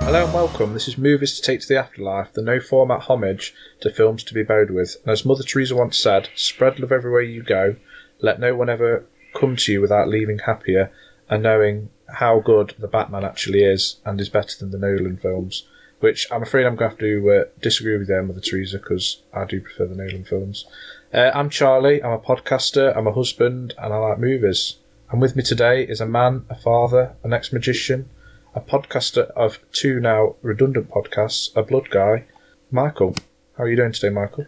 Hello and welcome. This is Movies to Take to the Afterlife, the no-format homage to films to be buried with. And as Mother Teresa once said, spread love everywhere you go, let no one ever come to you without leaving happier, and knowing how good the Batman actually is, and is better than the Nolan films. Which I'm afraid I'm going to have to disagree with there, Mother Teresa, because I do prefer the Nolan films. I'm Charlie, I'm a podcaster, I'm a husband, and I like movies. And with me today is a man, a father, an ex-magician, a podcaster of two now redundant podcasts, a blood guy, Michael. How are you doing today, Michael?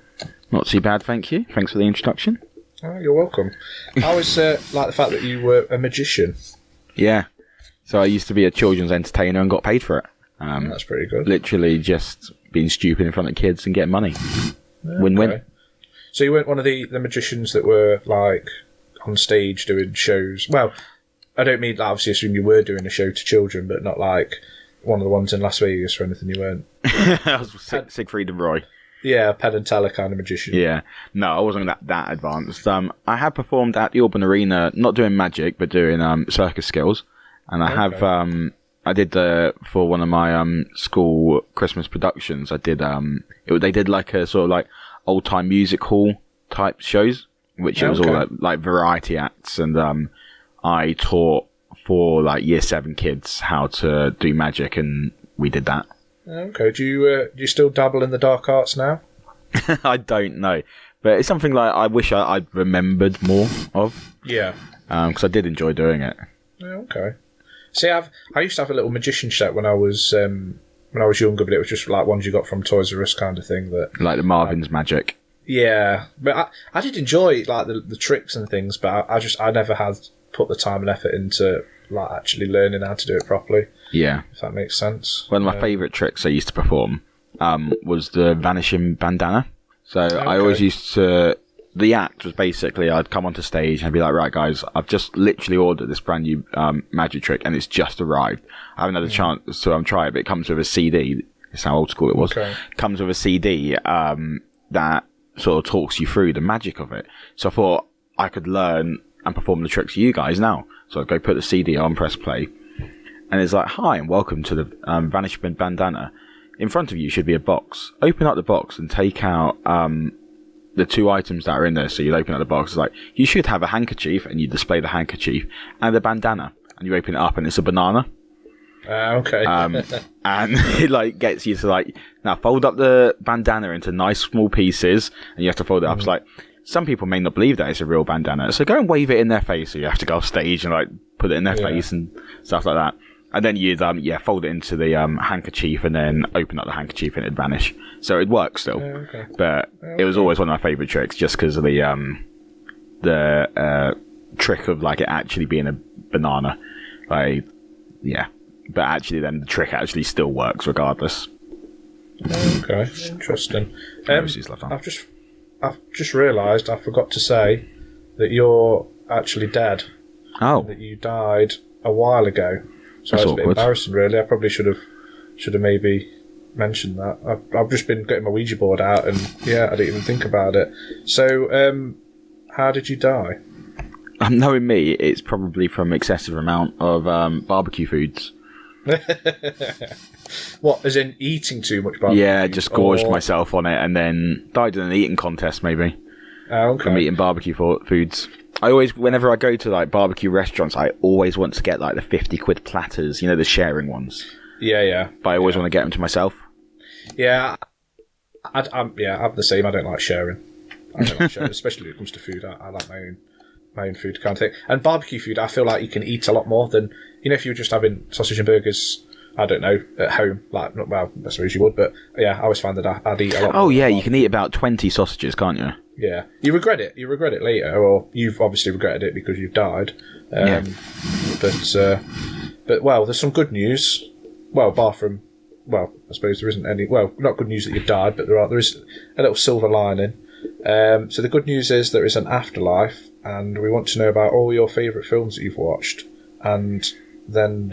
Not too bad, thank you. Thanks for the introduction. Oh, you're welcome. I always like the fact that you were a magician. Yeah. So I used to be a children's entertainer and got paid for it. That's pretty good. Literally just being stupid in front of kids and getting money. Win-win. Okay. So you weren't one of the magicians that were like on stage doing shows? Well, I don't mean, obviously, assume you were doing a show to children, but not like one of the ones in Las Vegas or anything. You weren't. I was Siegfried and Roy. Yeah, Penn and Teller kind of magician. Yeah. No, I wasn't that advanced. I have performed at the Auburn Arena, not doing magic, but doing circus skills. And I have, I did for one of my school Christmas productions, I did, they did like a sort of like old time music hall type shows, which it was all like variety acts, and I taught for like year 7 kids how to do magic, and we did that. Okay. Do you still dabble in the dark arts now? I don't know, but it's something like I wish I'd remembered more of. Yeah. Because I did enjoy doing it. Okay. See, I used to have a little magician set when I was younger, but it was just like ones you got from Toys R Us kind of thing. That like the Marvin's magic. Yeah, but I did enjoy like the tricks and things, but I never had put the time and effort into like actually learning how to do it properly. Yeah, if that makes sense. One of my favourite tricks I used to perform was the vanishing bandana. So I always used to. The act was basically I'd come onto stage and I'd be like, right guys, I've just literally ordered this brand new magic trick and it's just arrived. I haven't had a chance to try it, but it comes with a CD. It's how old school it was. Okay. Comes with a CD that sort of talks you through the magic of it. So I thought I could learn and perform the tricks for you guys now. So I'd go put the CD on, press play, and it's like, hi and welcome to the Vanishment Bandana. In front of you should be a box. Open up the box and take out the 2 items that are in there. So you open up the box, it's like, you should have a handkerchief, and you display the handkerchief, and the bandana, and you open it up and it's a banana. Okay. And it like gets you to like, now fold up the bandana into nice small pieces, and you have to fold it up. It's like, some people may not believe that it's a real bandana, so go and wave it in their face. So you have to go off stage and like put it in their face and stuff like that. And then you'd fold it into the handkerchief, and then open up the handkerchief and it'd vanish. So it works still. But it was always one of my favourite tricks, just because of the trick of like it actually being a banana. Like, yeah. But actually then the trick actually still works regardless. Okay, interesting. I've just realised I forgot to say that you're actually dead. Oh. That you died a while ago. So it's a bit embarrassing, really. I probably should have maybe mentioned that. I've just been getting my Ouija board out, and I didn't even think about it. So, how did you die? Knowing me, it's probably from excessive amount of barbecue foods. What, as in eating too much barbecue? Yeah, just gorged myself on it, and then died in an eating contest, maybe. From eating barbecue foods. I always, whenever I go to like barbecue restaurants, I always want to get like the 50 quid platters, you know, the sharing ones. Yeah. But I always want to get them to myself. Yeah, I'm the same. I don't like sharing. Especially when it comes to food. I like my own food kind of thing. And barbecue food, I feel like you can eat a lot more than, you know, if you were just having sausage and burgers, I don't know, at home. Like, well, I suppose you would, but yeah, I always find that I'd eat a lot more. Oh yeah, you can eat about 20 sausages, can't you? Yeah. You regret it later, or you've obviously regretted it because you've died. But well, there's some good news. Well, apart from, well, I suppose there isn't any, well, not good news that you've died, but there is a little silver lining. So the good news is there is an afterlife, and we want to know about all your favourite films that you've watched, and then,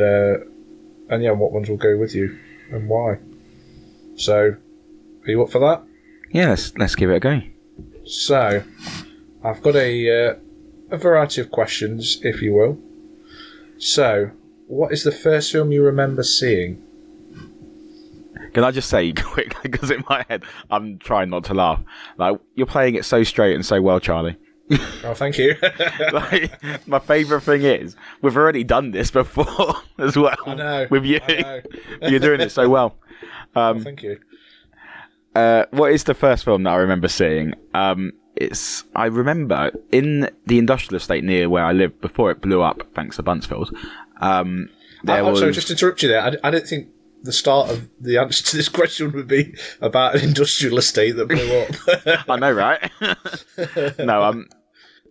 what ones will go with you, and why. So, are you up for that? Yeah, let's give it a go. So, I've got a variety of questions, if you will. So, what is the first film you remember seeing? Can I just say quick, because in my head I'm trying not to laugh. Like, you're playing it so straight and so well, Charlie. Oh, thank you. Like, my favourite thing is we've already done this before as well. I know. With you, I know. you're doing it so well. Oh, thank you. What is the first film that I remember seeing? I remember in the industrial estate near where I lived before it blew up, thanks to Buncefield. Sorry, just to interrupt you there. I didn't think the start of the answer to this question would be about an industrial estate that blew up. I know, right? No,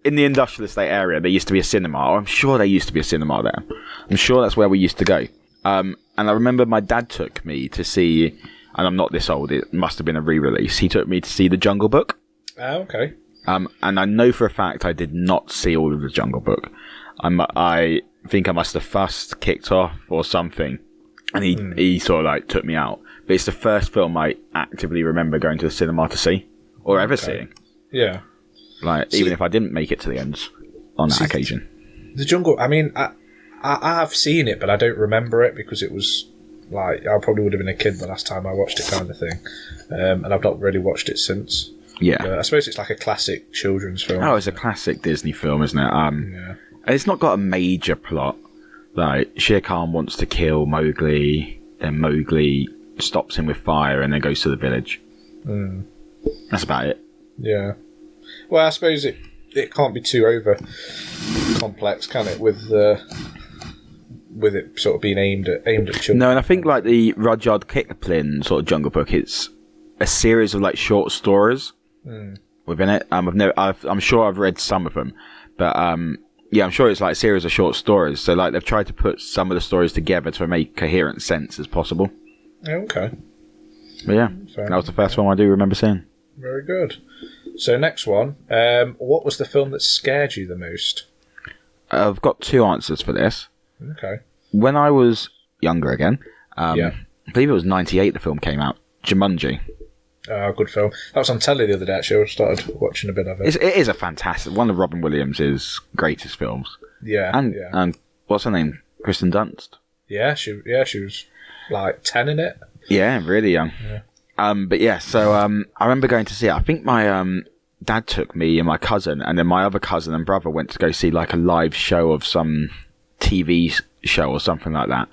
in the industrial estate area, there used to be a cinema. I'm sure there used to be a cinema there. I'm sure that's where we used to go. And I remember my dad took me to see, and I'm not this old, it must have been a re-release. He took me to see The Jungle Book. Oh, okay. And I know for a fact I did not see all of The Jungle Book. I think I must have fussed, kicked off, or something. And he sort of like took me out. But it's the first film I actively remember going to the cinema to see, or ever seeing. Yeah. Like, even if I didn't make it to the ends on that occasion. The Jungle, I mean, I have seen it, but I don't remember it because it was like, I probably would have been a kid the last time I watched it, kind of thing. And I've not really watched it since. Yeah. I suppose it's like a classic children's film. Oh, it's a classic Disney film, isn't it? Yeah. And it's not got a major plot. Like, Shere Khan wants to kill Mowgli, then Mowgli stops him with fire and then goes to the village. That's about it. Yeah. Well, I suppose it can't be too over complex, can it? With it sort of being aimed at children. No, and I think like the Rudyard Kipling sort of Jungle Book, it's a series of like short stories within it. I'm sure I've read some of them, but yeah, I'm sure it's like a series of short stories. So like they've tried to put some of the stories together to make coherent sense as possible. Okay. But yeah, that was the first one I do remember seeing. Very good. So next one, what was the film that scared you the most? I've got two answers for this. Okay. When I was younger again, Yeah. I believe it was 98 the film came out, Jumanji. Oh, good film. That was on telly the other day, actually. I started watching a bit of it. It is a fantastic, one of Robin Williams' greatest films. Yeah. And what's her name? Kristen Dunst. Yeah, she was like 10 in it. Yeah, really young. Yeah. But yeah, so I remember going to see it. I think my dad took me and my cousin, and then my other cousin and brother went to go see like a live show of some TV show or something like that.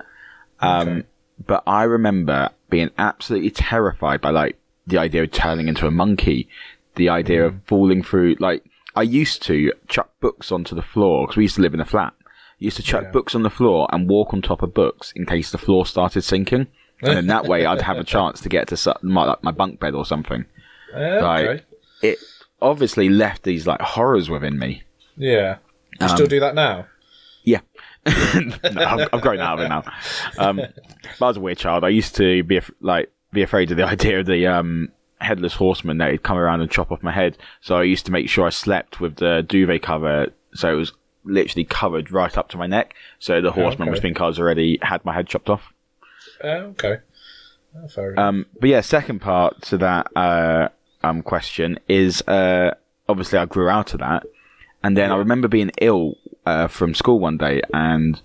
Okay. But I remember being absolutely terrified by like the idea of turning into a monkey, the idea of falling through. Like, I used to chuck books onto the floor because we used to live in a flat. I used to chuck books on the floor and walk on top of books in case the floor started sinking, and then that way I'd have a chance to get to my bunk bed or something. Okay. Like, it obviously left these like horrors within me. Yeah. Do you still do that now? Yeah. No, I've grown out of it now. But I was a weird child. I used to be afraid of the idea of the headless horseman that would come around and chop off my head. So I used to make sure I slept with the duvet cover, so it was literally covered right up to my neck, so the horseman would think I was already had my head chopped off. Okay. Oh, fair enough. But yeah, second part to that question is obviously I grew out of that, and then I remember being ill from school one day, and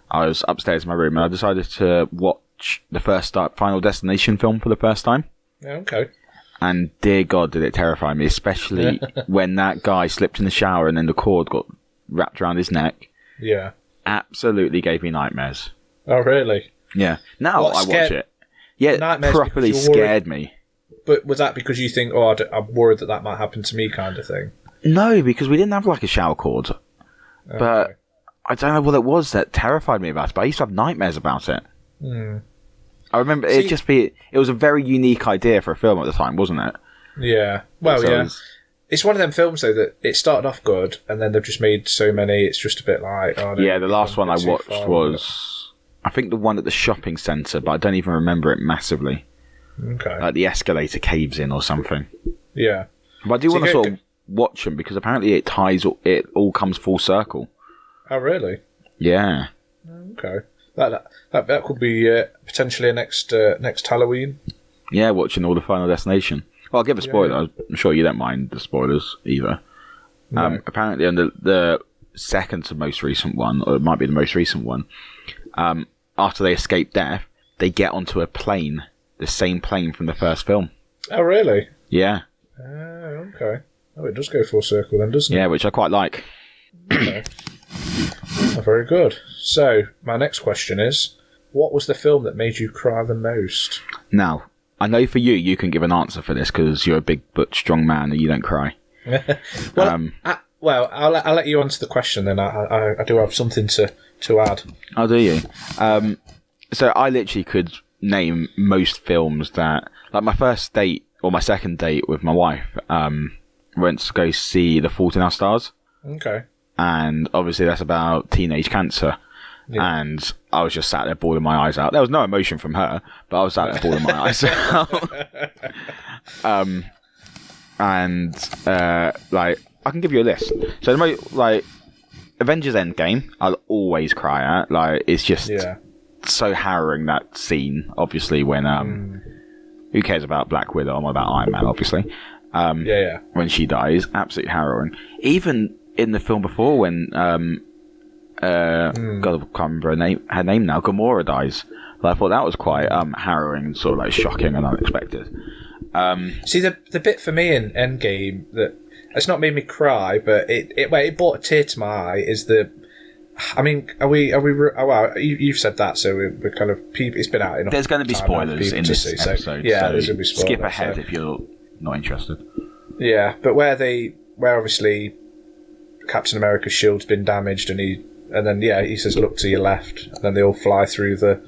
I was upstairs in my room, and I decided to watch the first Final Destination film for the first time. Okay. And dear God, did it terrify me, especially when that guy slipped in the shower and then the cord got wrapped around his neck. Yeah. Absolutely gave me nightmares. Oh, really? Yeah. Now I watch it. Yeah, nightmares properly scared me. But was that because you think, I'm worried that might happen to me kind of thing? No, because we didn't have like a shower cord. Okay. But I don't know what it was that terrified me about it, but I used to have nightmares about it. I remember it was a very unique idea for a film at the time, wasn't it? Yeah. Well, So yeah. It's one of them films, though, that it started off good, and then they've just made so many, it's just a bit like... Yeah, the last one I watched was... I think the one at the shopping centre, but I don't even remember it massively. Okay. Like the escalator caves in or something. Yeah. But I do want to sort of watch them, because apparently it all comes full circle. Oh, really? Yeah. Okay. That could be potentially a next Halloween. Yeah, watching all the Final Destination. Well, I'll give a spoiler. Yeah. I'm sure you don't mind the spoilers either. No. Apparently, on the second to most recent one, or it might be the most recent one, after they escape death, they get onto a plane the same plane from the first film. Oh, really? Yeah. Okay. Oh, it does go full circle then, doesn't it? Yeah, which I quite like. Okay. Oh, very good. So, my next question is, what was the film that made you cry the most? Now, I know for you can give an answer for this because you're a big but strong man and you don't cry. Well, I'll let you answer the question then. I do have something to add. Oh, do you? So I literally could name most films that... Like my first date, or my second date with my wife, went to go see The Fault in Our Stars. Okay. And obviously that's about teenage cancer. Yeah. And I was just sat there bawling my eyes out. There was no emotion from her, but I was sat there bawling my eyes out. Like, I can give you a list. So, Avengers Endgame, I'll always cry at. Like, it's just so harrowing, that scene, obviously, when, who cares about Black Widow? I'm about Iron Man, obviously. When she dies, absolutely harrowing. Even in the film before, when, God, I can't remember her name now, Gamora dies. Like, I thought that was quite harrowing, sort of like shocking and unexpected. See, the bit for me in Endgame that it's not made me cry, but it brought a tear to my eye is the. I mean, are we? Oh, well, you've said that, so we're kind of. It's been out enough. There's going to be spoilers in this episode. So so there's going to be spoilers. Skip ahead if you're not interested. Yeah, but where obviously Captain America's shield's been damaged, and he says, "Look to your left," and then they all fly through the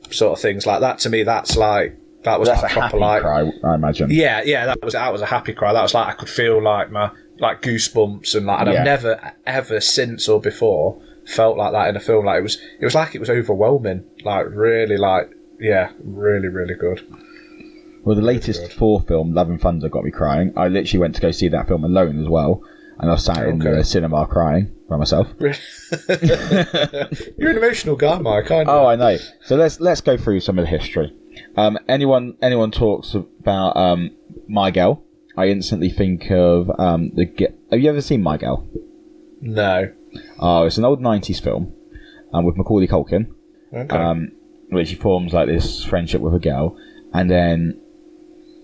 sort of things like that. To me, that's like. That's like a proper happy cry, I imagine. Yeah, that was a happy cry. That was like I could feel like my goosebumps and like, and I've never ever since or before felt like that in a film. Like it was like it was overwhelming. Like really, really, really good. Well, the latest Thor film, Love and Thunder, got me crying. I literally went to go see that film alone as well, and I was sat in the cinema crying by myself. You're an emotional guy, Mike, aren't you? Oh, I know. So let's go through some of the history. Anyone talks about My Girl, I instantly think of have you ever seen My Girl? No. Oh, it's an old 90s film with Macaulay Culkin, which he forms like this friendship with a girl, and then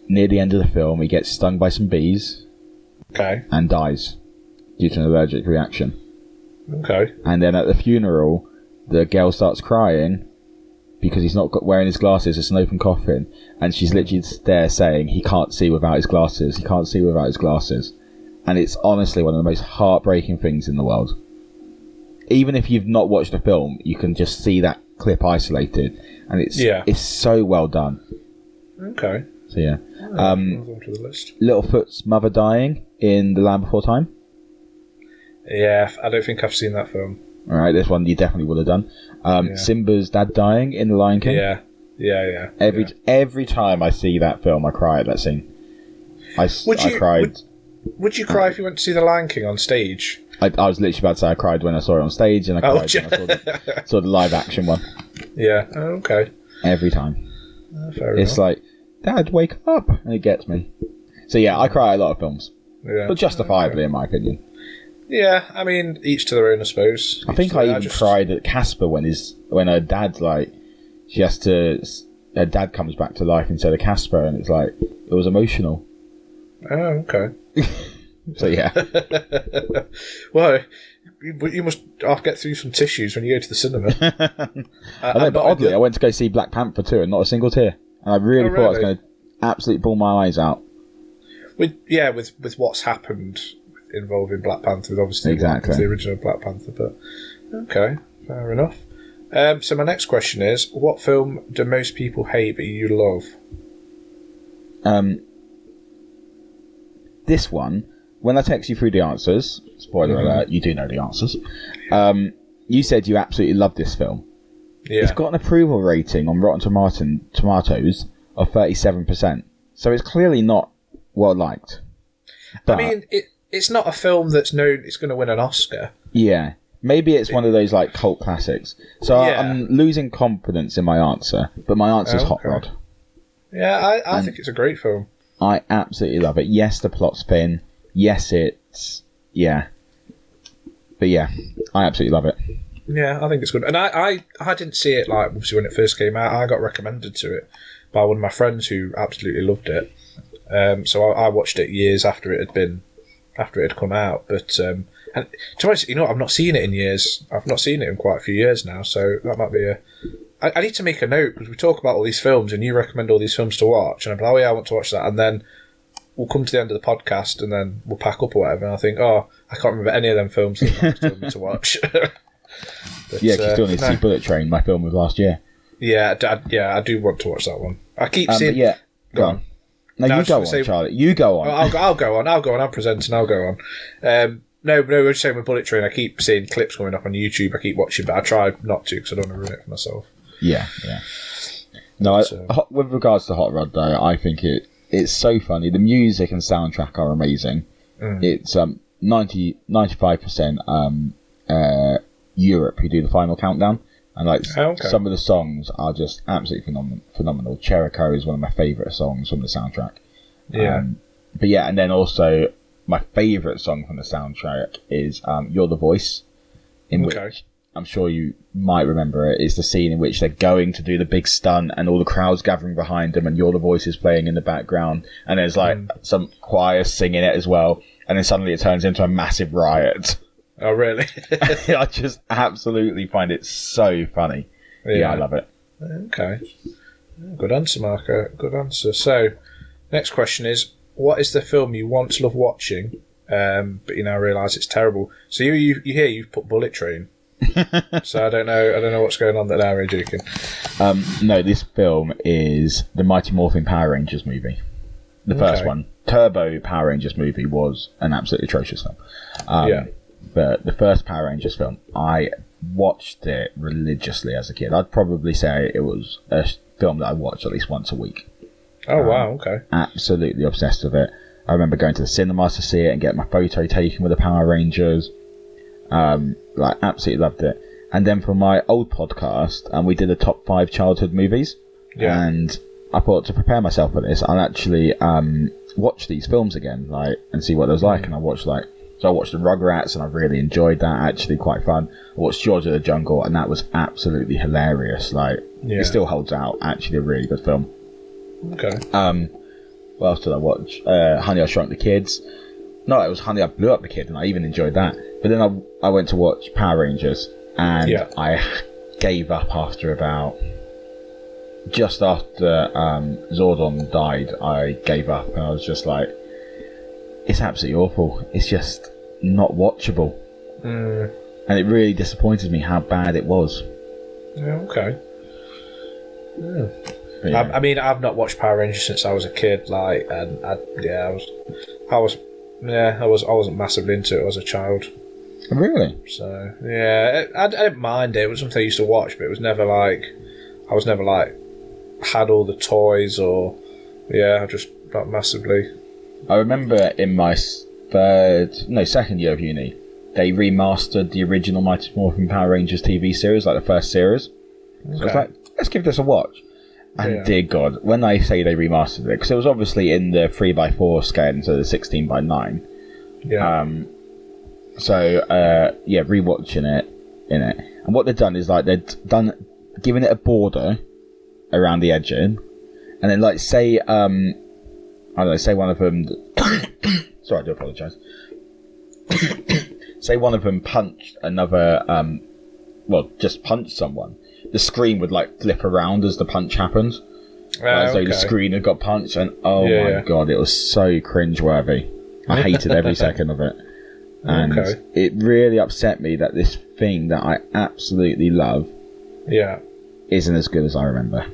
near the end of the film he gets stung by some bees and dies due to an allergic reaction. And then at the funeral the girl starts crying because he's not wearing his glasses. It's an open coffin, and she's literally there saying he can't see without his glasses. He can't see without his glasses, and it's honestly one of the most heartbreaking things in the world. Even if you've not watched the film, you can just see that clip isolated, and it's so well done. Okay. So yeah, move on to the list. Littlefoot's mother dying in The Land Before Time. Yeah, I don't think I've seen that film. All right, this one you definitely would have done. Simba's dad dying in The Lion King. Yeah. Every time I see that film, I cry at that scene. I cried. Would you cry if you went to see The Lion King on stage? I was literally about to say I cried when I saw it on stage, and I cried when I saw the live action one. Yeah. Oh, okay. Every time. Fair it's enough. Like, Dad, wake up, and it gets me. So yeah, I cry a lot of films, but justifiably, in my opinion. Yeah, I mean, each to their own, I suppose. I think I even cried at Casper when her dad her dad comes back to life instead of Casper, and it's like it was emotional. Oh, okay. So yeah. Well, you must get through some tissues when you go to the cinema. I know, but oddly, I went to go see Black Panther 2 and not a single tear, and I really thought I was going to absolutely bawl my eyes out. With what's happened involving Black Panther, with obviously the original Black Panther, but okay, fair enough. So my next question is, what film do most people hate but you love? This one, when I text you through the answers, spoiler alert, you do know the answers, you said you absolutely love this film. Yeah. It's got an approval rating on Rotten Tomatoes of 37%, so it's clearly not well liked. I mean, it's not a film that's known it's going to win an Oscar. Yeah. Maybe it's one of those like cult classics. So I'm losing confidence in my answer, but my answer is Hot Rod. Yeah, I think it's a great film. I absolutely love it. Yes, the plot's thin. Yes, it's... Yeah. But yeah, I absolutely love it. Yeah, I think it's good. And I didn't see it, like, obviously when it first came out. I got recommended to it by one of my friends who absolutely loved it. So I watched it years after it had come out. But and to be honest, I've not seen it in years. I've not seen it in quite a few years now. So that might be I need to make a note, because we talk about all these films and you recommend all these films to watch, and I'm like, oh yeah, I want to watch that, and then we'll come to the end of the podcast and then we'll pack up or whatever, and I think, I can't remember any of them films that Mark's told me to watch. But, you still need to see Bullet Train, my film of last year. Yeah, I do want to watch that one. I keep seeing... Yeah, go on. No, you go on, Charlie. You go on. I'll go on. I'm presenting. I'll go on. No, we're just saying with Bullet Train, I keep seeing clips coming up on YouTube. I keep watching, but I try not to because I don't want to ruin it for myself. Yeah. No, with regards to Hot Rod, though, I think it's so funny. The music and soundtrack are amazing. It's 95% Europe who do the final countdown, and some of the songs are just absolutely phenomenal. Jericho is one of my favourite songs from the soundtrack. But yeah, and then also my favourite song from the soundtrack is "You're the Voice," in which I'm sure you might remember it. It's the scene in which they're going to do the big stunt and all the crowd's gathering behind them and You're the Voice is playing in the background, and there's some choir singing it as well, and then suddenly it turns into a massive riot. Oh, really? I just absolutely find it so funny. Yeah, I love it. Okay. Good answer, Marco. Good answer. So, next question is, what is the film you once loved watching, but you now realise it's terrible? So you've put Bullet Train. So I don't know what's going on there, Are you joking? No, this film is the Mighty Morphin Power Rangers movie. The first one. Turbo Power Rangers movie was an absolutely atrocious film. But the first Power Rangers film, I watched it religiously as a kid. I'd probably say it was a film that I watched at least once a week. Oh, wow, okay. Absolutely obsessed with it. I remember going to the cinemas to see it and getting my photo taken with the Power Rangers. Absolutely loved it. And then for my old podcast, we did a top 5 childhood movies. Yeah. And I thought, to prepare myself for this, I'll actually watch these films again, and see what it was like. And I watched the Rugrats, and I really enjoyed that. Actually, quite fun. I watched George of the Jungle, and that was absolutely hilarious. It still holds out. Actually, a really good film. Okay. What else did I watch? Honey, I Shrunk the Kids. No, it was Honey, I Blew Up the Kid, and I even enjoyed that. But then I went to watch Power Rangers, and I gave up after just after Zordon died. I gave up, and I was just like, it's absolutely awful. It's just not watchable. And it really disappointed me how bad it was. Yeah, okay. Yeah. Yeah. I mean, I've not watched Power Rangers since I was a kid. I wasn't massively into it as a child. Really? So yeah, I didn't mind it. It was something I used to watch, but it was never had all the toys or I just not massively. I remember in my second year of uni, they remastered the original Mighty Morphin Power Rangers TV series, the first series. So I was like, let's give this a watch. And dear God, when I say they remastered it, because it was obviously in the 3x4 scale instead of the 16x9. Yeah. Rewatching it in it. And what they've done is giving it a border around the edging, and then say say one of them. Sorry, I do apologise. Say one of them punched another. Just punched someone. The screen would flip around as the punch happened, as though the screen had got punched. And my God, it was so cringeworthy. I hated every second of it, and it really upset me that this thing that I absolutely love, isn't as good as I remember.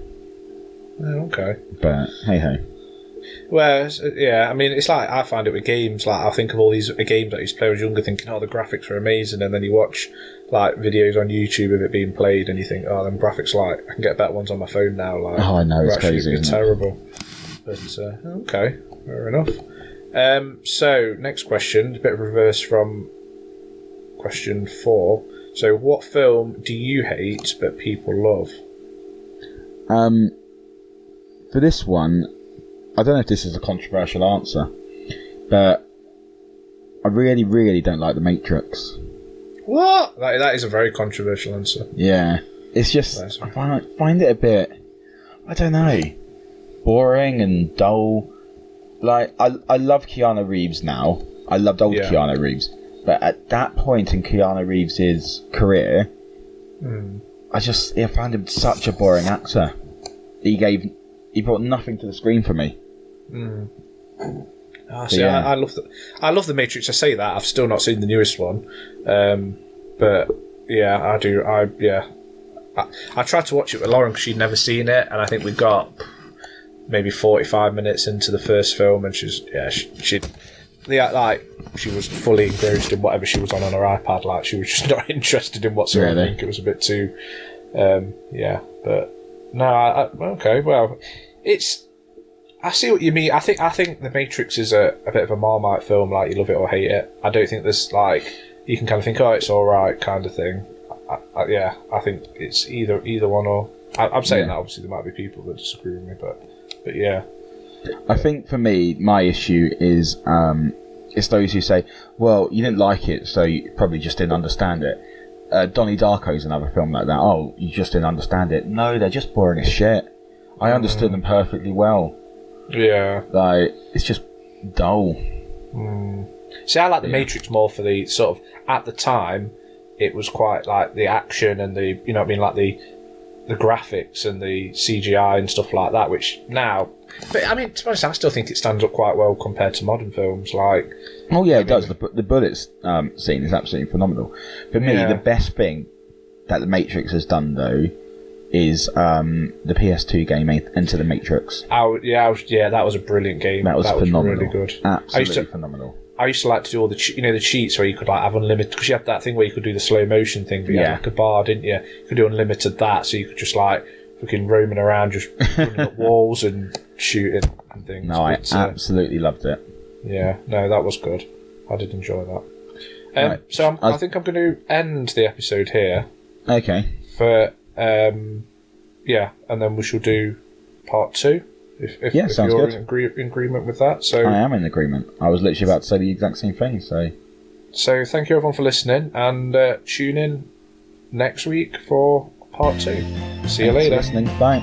Okay, but hey ho. Well, I mean, it's I find it with games. I think of all these games that I used to play when I was younger, thinking, the graphics are amazing, and then you watch videos on YouTube of it being played, and you think, them graphics I can get better ones on my phone now. I know, it's crazy, isn't terrible. But okay, fair enough. So next question, a bit of reverse from question 4. So, what film do you hate but people love? For this one, I don't know if this is a controversial answer, but I really, really don't like The Matrix. What? That is a very controversial answer. Yeah. It's just, I find it a bit, I don't know. boring and dull. Like, I love Keanu Reeves now. I loved old Keanu Reeves. But at that point in Keanu Reeves' career, I found him such a boring actor. He brought nothing to the screen for me. I love the Matrix. I say that I've still not seen the newest one, but yeah, I do. I tried to watch it with Lauren because she'd never seen it, and I think we got maybe 45 minutes into the first film, and she was fully engrossed in whatever she was on her iPad. Like, she was just not interested in whatsoever. Really? I think it was a bit too, but no. Okay, well, I see what you mean. I think The Matrix is a bit of a Marmite film. Like, you love it or hate it. I don't think there's like, you can kind of think, oh, it's all right, kind of thing. I think it's either one or. I'm saying that obviously there might be people that disagree with me, but yeah. I think for me, my issue is it's those who say, well, you didn't like it, so you probably just didn't understand it. Donnie Darko's another film like that. Oh, you just didn't understand it. No, they're just boring as shit. I understood them perfectly well. Yeah. Like, it's just dull. See, I like The Matrix more for the sort of, at the time, it was quite like the action and the, you know what I mean, like the graphics and the CGI and stuff like that, which now, but I mean, to be honest, I still think it stands up quite well compared to modern films. Like, oh yeah, it does. The bullets scene is absolutely phenomenal. For me, the best thing that The Matrix has done, though, is the PS2 game Enter the Matrix. That was a brilliant game. That was phenomenal. Really good. Absolutely phenomenal. I used to like to do all the the cheats where you could like have unlimited, because you had that thing where you could do the slow motion thing, but you had like a bar, didn't you? You could do unlimited that, so you could just like fucking roaming around, just running up walls and shooting and things. No, I absolutely loved it. Yeah, no, that was good. I did enjoy that. So I think I'm going to end the episode here. Okay. And then we shall do part 2. If you're in agreement with that. So I am in agreement. I was literally about to say the exact same thing. So thank you everyone for listening, and tune in next week for part 2. See you later. Thanks for listening. Bye.